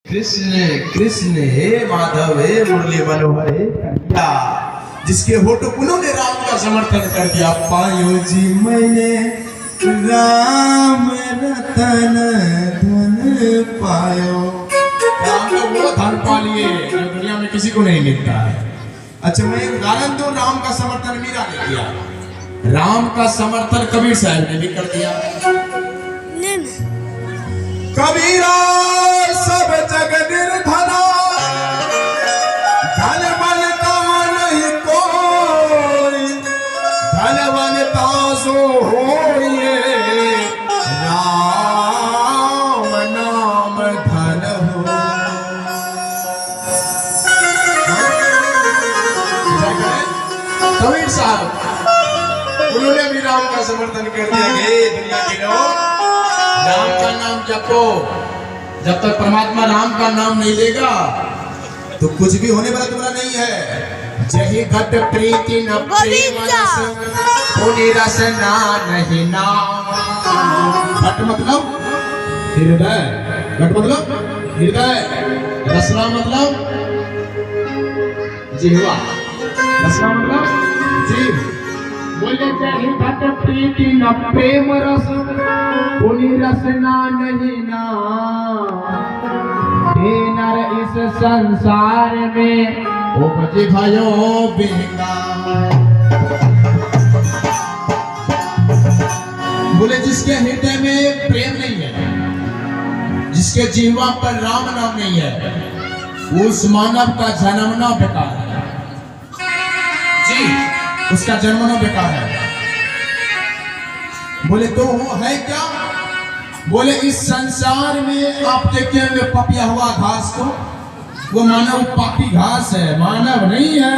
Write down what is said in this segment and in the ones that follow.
कृष्ण कृष्ण हे माधव हे मुरली मनोहर हे कन्हैया, जिसके होठों उन्होंने राम का समर्थन कर दिया। पायो जी मैंने राम रतन धन पायो। राम का वो धन पा लिए जो दुनिया में किसी को नहीं मिलता है। अच्छा, मैं एक उदाहरण दूं। राम का समर्थन मीरा ने किया, राम का समर्थन कबीर साहब ने भी कर दिया। कबीरा सब जग निर्धना, धन बनता नहीं कोई, धन बनता सो होइए, राम नाम धन हो। कबीर साहब उन्होंने भी राम का समर्थन कर दिया। दुनिया के लोग राम का नाम जपो। जब तक परमात्मा राम का नाम नहीं लेगा तो कुछ भी होने वाला तुम्हारा नहीं है। जही घट प्रीति न प्रेम रस, पुनि रस ना नहीं नाम। घट मतलब हृदय, घट मतलब हृदय, रसना मतलब जिह्वा, रसना मतलब जीव। बोले जही घट प्रीति न प्रेम रस, पुनि रसना नहीं नाम। हे नर इस संसार में उपज भयो बेकार। बोले जिसके हृदय में प्रेम नहीं है, जिसके जीवा पर राम नाम नहीं है, उस मानव का जन्मना बेकार है जी, उसका जन्मना बेकार है। बोले तो है क्या? बोले इस संसार में आप देखे हुए पपिया हुआ घास को, वो मानव पापी घास है, मानव नहीं है।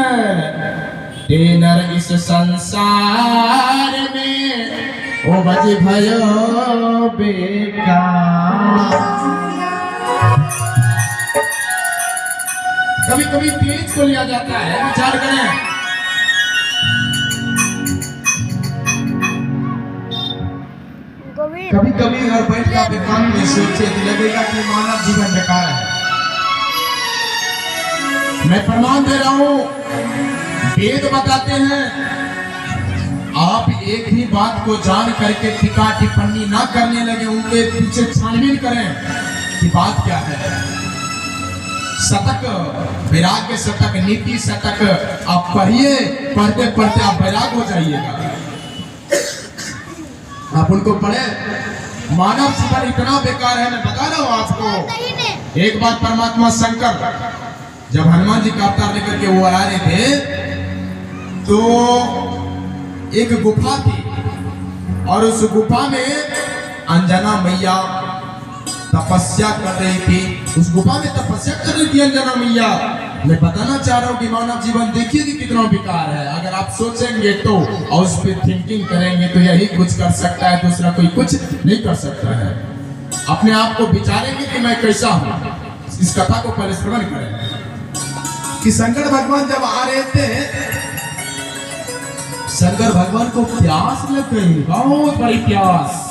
नर इस संसार में ओ बज भयो बेकार। कभी कभी तेज को लिया जाता है, विचार करें। कभी कभी अगर बैठ के आप एकांत में सोचे तो लगेगा कि मानव जीवन बेकार है। मैं प्रमाण दे रहा हूं, वेद बताते हैं, आप एक ही बात को जान करके टीका टिप्पणी ना करने लगे, उनके पीछे छानबीन करें कि बात क्या है। शतक, वैराग्य शतक, नीति शतक आप पढ़िए, पढ़ते पढ़ते आप वैराग हो जाइएगा। आप उनको पढ़े। मानव जीवन इतना बेकार है, मैं बता रहा हूं आपको। एक बार परमात्मा शंकर जब हनुमान जी का अवतार लेकर के वो आ रहे थे, तो एक गुफा थी और उस गुफा में अंजना मैया तपस्या कर रही थी। उस गुफा में तपस्या कर रही थी अंजना मैया। मैं बताना चाह रहा हूँ कि मानव जीवन देखिए कि कितना बेकार है। अगर आप सोचेंगे तो और उस पर थिंकिंग करेंगे तो यही कुछ कर सकता है, दूसरा कोई कुछ नहीं कर सकता है। अपने आप को विचारेंगे कि मैं कैसा हूँ। इस कथा को पहले श्रवण करें कि शंकर भगवान जब आ रहे थे, शंकर भगवान को प्यास लग गई, बहुत बड़ी प्यास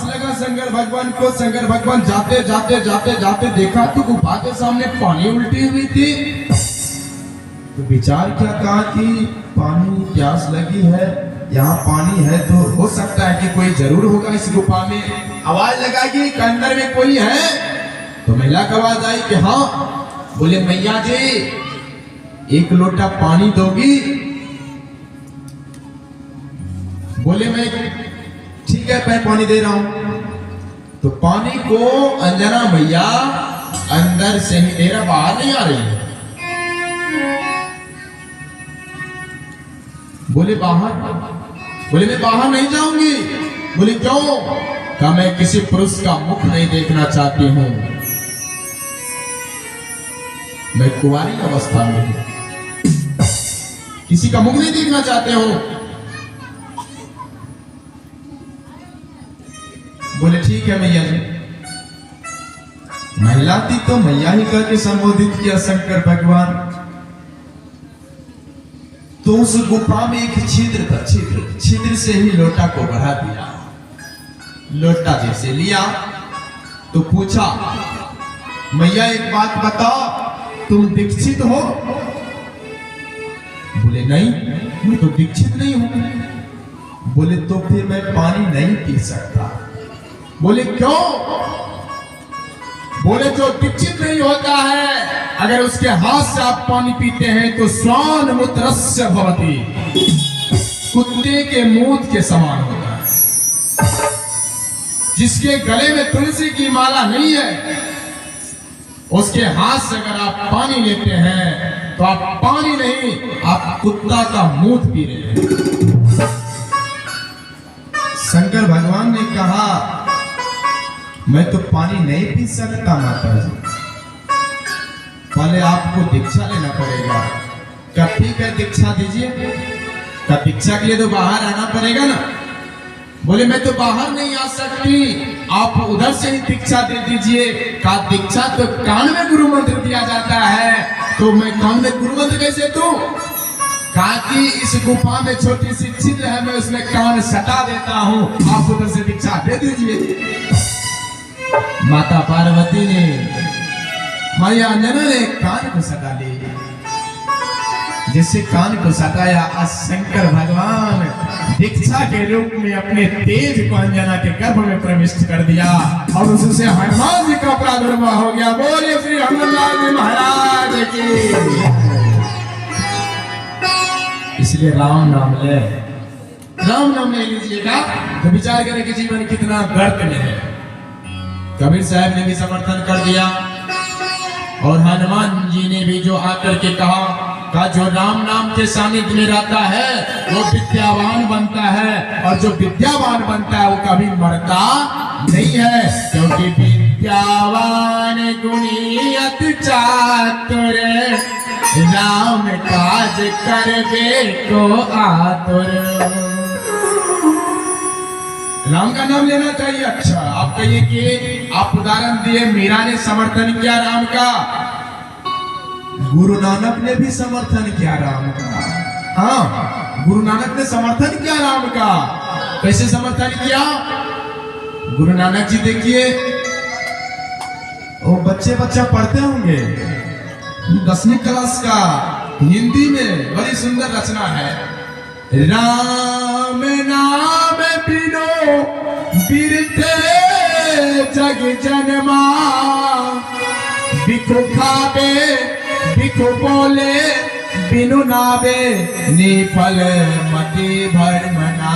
लगा शंकर भगवान को। शंकर भगवान जाते जाते जाते जाते देखा तो गुफा के सामने पानी उल्टी हुई थी। तो विचार क्या कहा कि पानी, प्यास लगी है, यहाँ पानी है तो हो सकता है कि कोई जरूर होगा इस गुफा में। आवाज लगाई कि अंदर में कोई है, तो महिला की आवाज आई कि हाँ। बोले मैया जी एक लोटा पानी दोगी? बोले मैं ठीक है, मैं पानी दे रहा हूं। तो पानी को अंजना मैया अंदर से ही दे रहा, बाहर नहीं आ रही है। बोले बाहर? बोले मैं बाहर नहीं जाऊंगी। बोले क्यों? कहा मैं किसी पुरुष का मुख नहीं देखना चाहती हूं, मैं कुंवारी अवस्था में हूं, किसी का मुख नहीं देखना चाहते हो। बोले ठीक है मैया जी। महिला थी तो मैया ही करके संबोधित किया शंकर भगवान। तो उस गुफा में एक छिद्र था, छिद्र से ही लोटा को बढ़ा दिया। लोटा जैसे लिया तो पूछा, मैया एक बात बताओ, तुम दीक्षित हो? बोले नहीं, मैं तो दीक्षित नहीं हूं। बोले तो फिर मैं पानी नहीं पी सकता। बोले क्यों? बोले जो दीक्षित नहीं होता है, अगर उसके हाथ से आप पानी पीते हैं तो स्वान मूत्रस्य भवति, कुत्ते के मूत्र के समान होता है। जिसके गले में तुलसी की माला नहीं है, उसके हाथ से अगर आप पानी लेते हैं तो आप पानी नहीं, आप कुत्ता का मूत्र पी रहे हैं। शंकर भगवान ने कहा, मैं तो पानी नहीं पी सकता माता जी, पहले आपको दीक्षा लेना पड़ेगा। क्या ठीक है, दीक्षा दीजिए। क्या दीक्षा के लिए तो बाहर आना पड़ेगा ना? बोले मैं तो बाहर नहीं आ सकती, आप उधर से ही दीक्षा दे दीजिए। का दीक्षा तो कान में गुरु मंत्र दिया जाता है, तो मैं कान में गुरु मंत्र कैसे दूं? कहा कि इस गुफा में छोटी सी छिद्र है, मैं उसमें कान सटा देता हूं, आप उधर से दीक्षा दे दीजिए। माता पार्वती ने, मैया अंजना ने कान को सटा ली। जिससे कान को सटाया, शंकर भगवान दीक्षा के रूप में अपने तेज को अंजना के गर्भ में प्रविष्ट कर दिया और उससे हनुमान जी का प्रादुर्भाव हो गया। बोले श्री हनुमान जी महाराज की। इसलिए राम नाम ले, राम नाम ले लीजिएगा तो विचार करें कि जीवन कितना गर्त में है। कबीर साहब ने भी समर्थन कर दिया और हनुमान जी ने भी जो आकर के कहा जो राम नाम के सानिध्य में रहता है वो विद्यावान बनता है, और जो विद्यावान बनता है वो कभी मरता नहीं है, क्योंकि विद्यावान गुणी अति चातुर, राम काज करबे को आतुर। राम का नाम लेना चाहिए। अच्छा, आप कहिए कि आप उदाहरण दिए, मीरा ने समर्थन किया राम का, गुरु नानक ने भी समर्थन किया राम का। हाँ, गुरु नानक ने समर्थन किया राम का। कैसे समर्थन किया? गुरु नानक जी देखिए, वो बच्चा पढ़ते होंगे 10वीं क्लास का, हिंदी में बड़ी सुंदर रचना है। राम नाम बिनो बिरते जग जनमा, बिखु खाबे बिखु बोले बिनु नावे, निफल मति भरमना।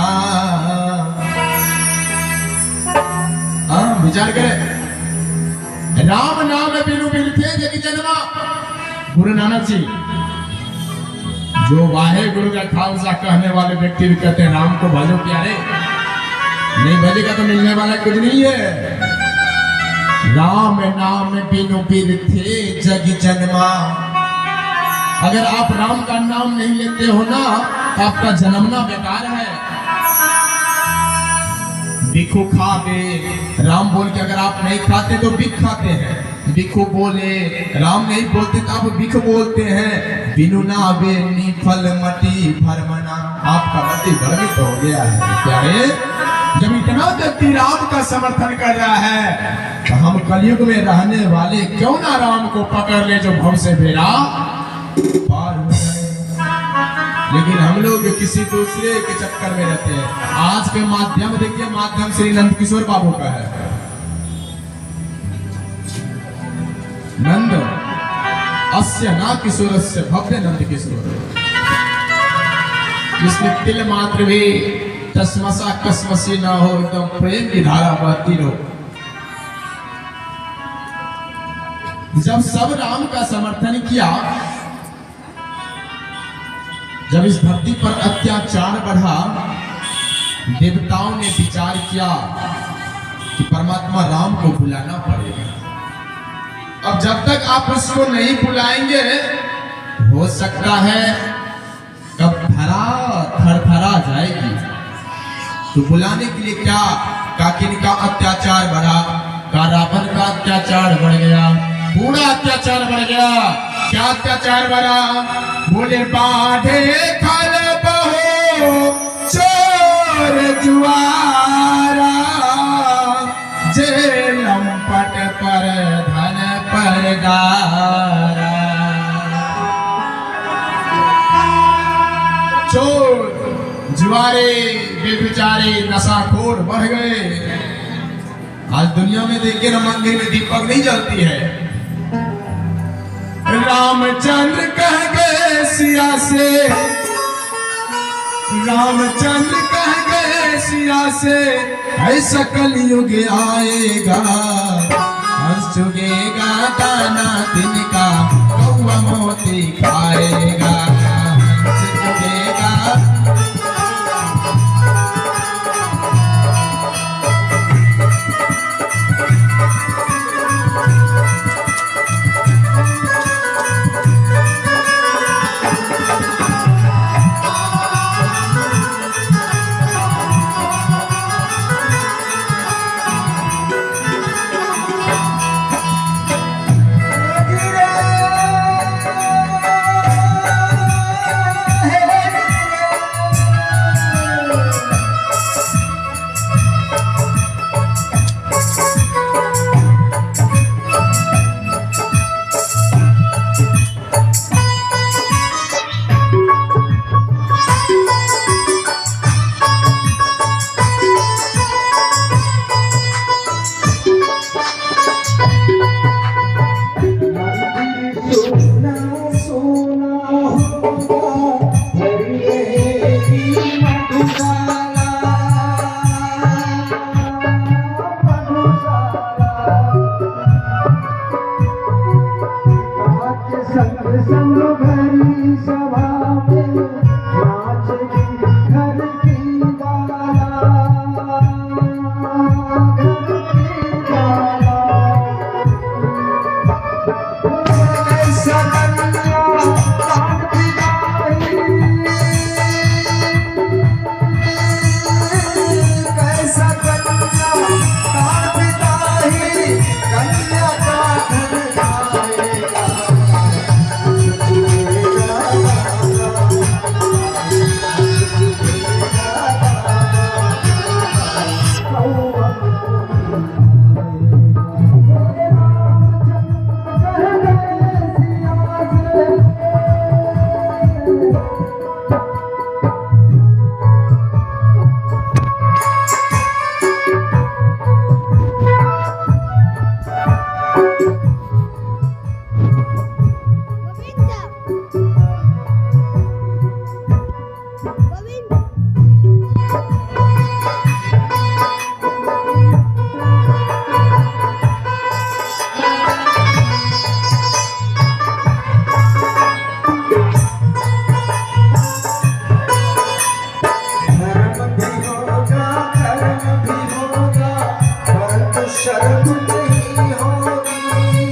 विचार करें, राम नाम बिनु बिरते जग जनमा। गुरु नानक जी जो वाहे गुरु का खालसा कहने वाले व्यक्ति भी कहते हैं राम को भजो प्यारे, नहीं भजेगा तो मिलने वाला कुछ नहीं है। राम नाम बिनु बिरथे जग जन्मा, अगर आप राम का नाम नहीं लेते हो ना तो आपका जन्मना बेकार है। बिखु खाबे, राम बोल के अगर आप नहीं खाते तो बिख खाते हैं। बिखु बोले, राम नहीं बोलते तो आप बिख बोलते हैं। बिनु नावे निफल मटी भरमना, आपका मति भ्रमित हो गया है प्यारे। जब इतना व्यक्ति राम का समर्थन कर रहा है तो हम कलयुग में रहने वाले क्यों ना राम को पकड़ ले, जो भव से बेड़ा पार हो जाए। लेकिन हम लोग किसी दूसरे के चक्कर में रहते हैं। आज के माध्यम देखिए, माध्यम श्री नंद किशोर बाबू का है। नंद अस्य ना किशोरस्य भव्य नंद किशोर, जिसमें तिल मात्र भी तस्मसा कसमसी ना हो, एकदम प्रेम की धारा बहती रहो। जब सब राम का समर्थन किया, जब इस धरती पर अत्याचार बढ़ा, देवताओं ने विचार किया कि परमात्मा राम को बुलाना पड़ेगा। अब जब तक आप उसको नहीं बुलाएंगे, हो सकता है कब धरा थरथरा जाएगी। तो बुलाने के लिए क्या, का किनका अत्याचार बढ़ा, का रावण का अत्याचार बढ़ गया, पूरा अत्याचार बढ़ गया। क्या अत्याचार बढ़ा? बोले बाढ़े खल बहो चोर जुआरा, जे लंपट सरदारा। चोर जुआरे बेचारे नशाखोर बढ़ गए। आज दुनिया में देखिए ना, मंदिर में दीपक नहीं जलती है। रामचंद्र कह गए सिया से, रामचंद्र कह गए सिया से, ऐसा कलयुग आएगा, हंस चुगेगा दाना दिन का, कौवा मोती खाएगा, हंस चुगेगा। शर्म नहीं होगी।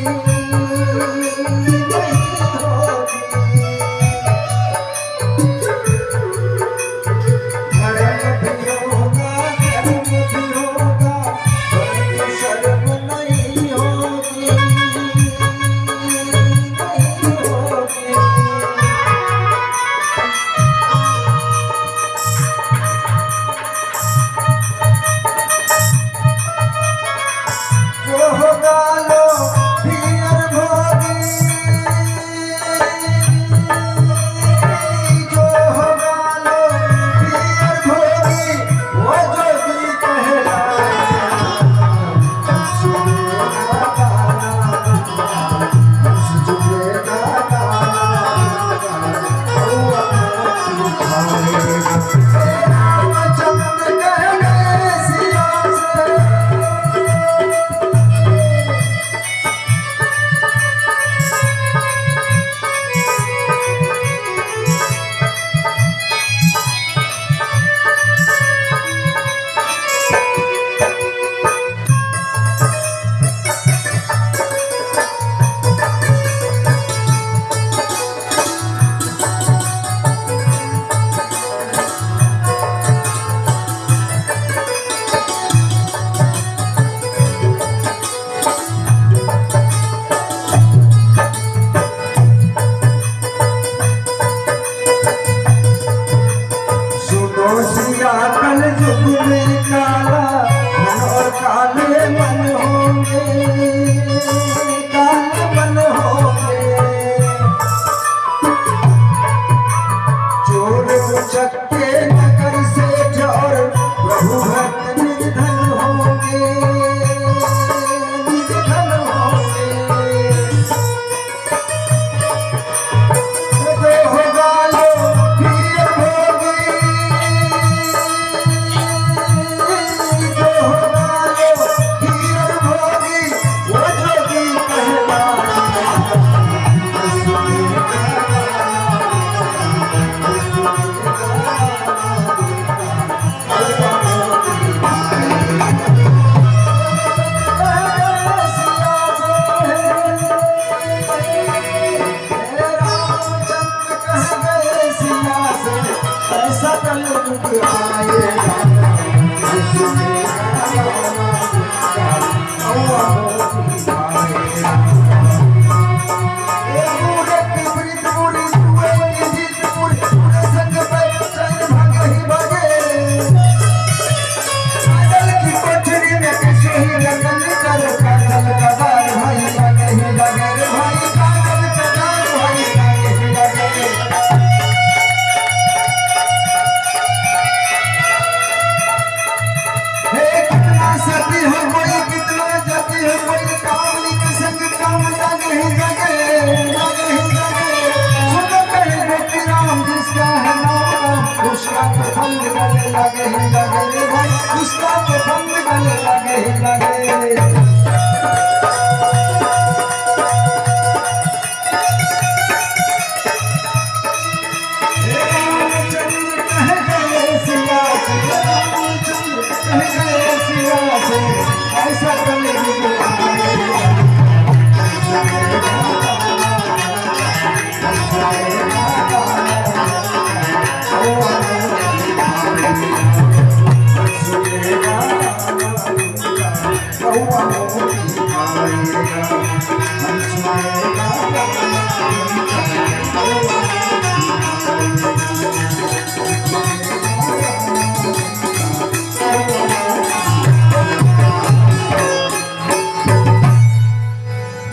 उसका तो बंद गले लगे ऐसा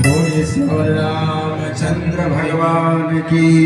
बोलिए श्री रामचंद्र भगवान भगवान की